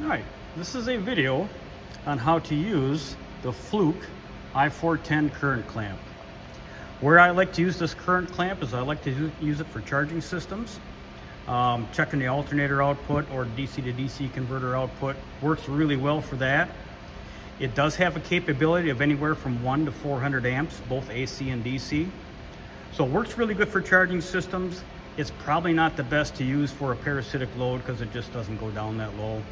Alright, this is a video on how to use the Fluke i410 current clamp. Where I like to use this current clamp is I like to use it for charging systems. Checking the alternator output or DC to DC converter output works really well for that. It does have a capability of anywhere from 1 to 400 amps, both AC and DC. So it works really good for charging systems. It's probably not the best to use for a parasitic load because it just doesn't go down that low.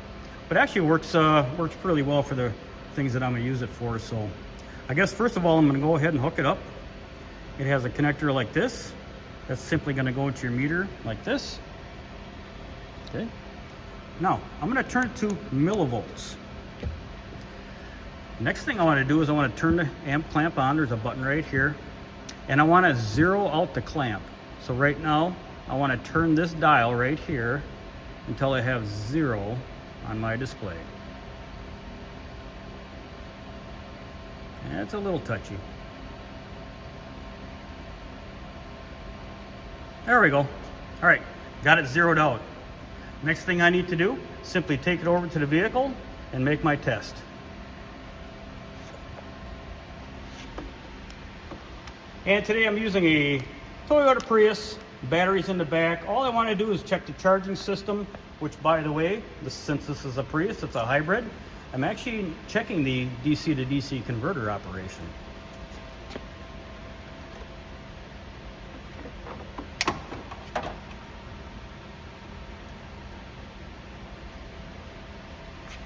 But actually works really well for the things that I'm going to use it for. So I guess first of all, I'm going to go ahead and hook it up. It has a connector like this. That's simply going to go into your meter like this. Okay. Now I'm going to turn it to millivolts. Next thing I want to do is I want to turn the amp clamp on. There's a button right here. And I want to zero out the clamp. So right now I want to turn this dial right here until I have 0 on my display. And it's a little touchy. There we go. All right, got it zeroed out. Next thing I need to do, simply take it over to the vehicle and make my test. And today I'm using a Toyota Prius, batteries in the back. All I want to do is check the charging system, which by the way, since this is a Prius, it's a hybrid, I'm actually checking the DC to DC converter operation.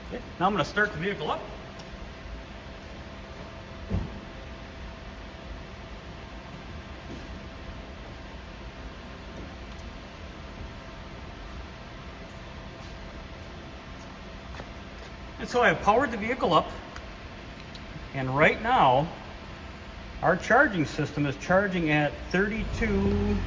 Okay, now I'm going to start the vehicle up. And so I've powered the vehicle up, and right now our charging system is charging at 32,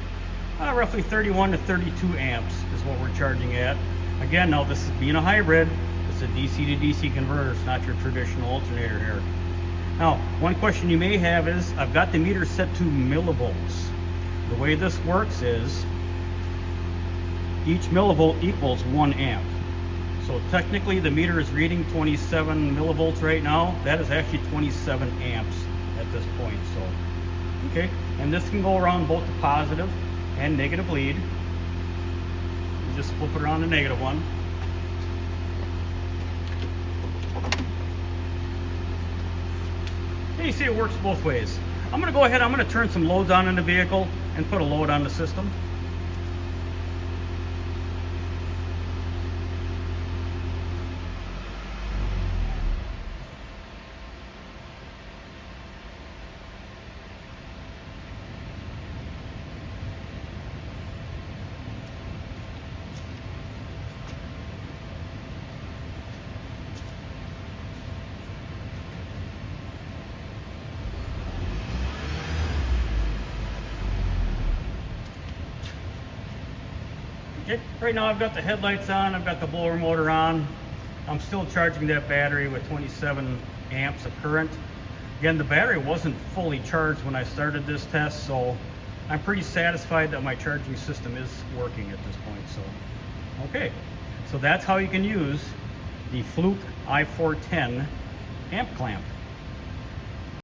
roughly 31 to 32 amps is what we're charging at. Again, now this is being a hybrid, it's a DC to DC converter, it's not your traditional alternator here. Now, one question you may have is, I've got the meter set to millivolts. The way this works is, each millivolt equals 1 amp. So technically the meter is reading 27 millivolts right now. That is actually 27 amps at this point. So, okay, and this can go around both the positive and negative lead. You just flip it around the negative one. And you see it works both ways. I'm gonna go ahead, I'm gonna turn some loads on in the vehicle and put a load on the system. Okay, right now I've got the headlights on, I've got the blower motor on. I'm still charging that battery with 27 amps of current. Again, the battery wasn't fully charged when I started this test, so I'm pretty satisfied that my charging system is working at this point. So, okay, so that's how you can use the Fluke i410 amp clamp.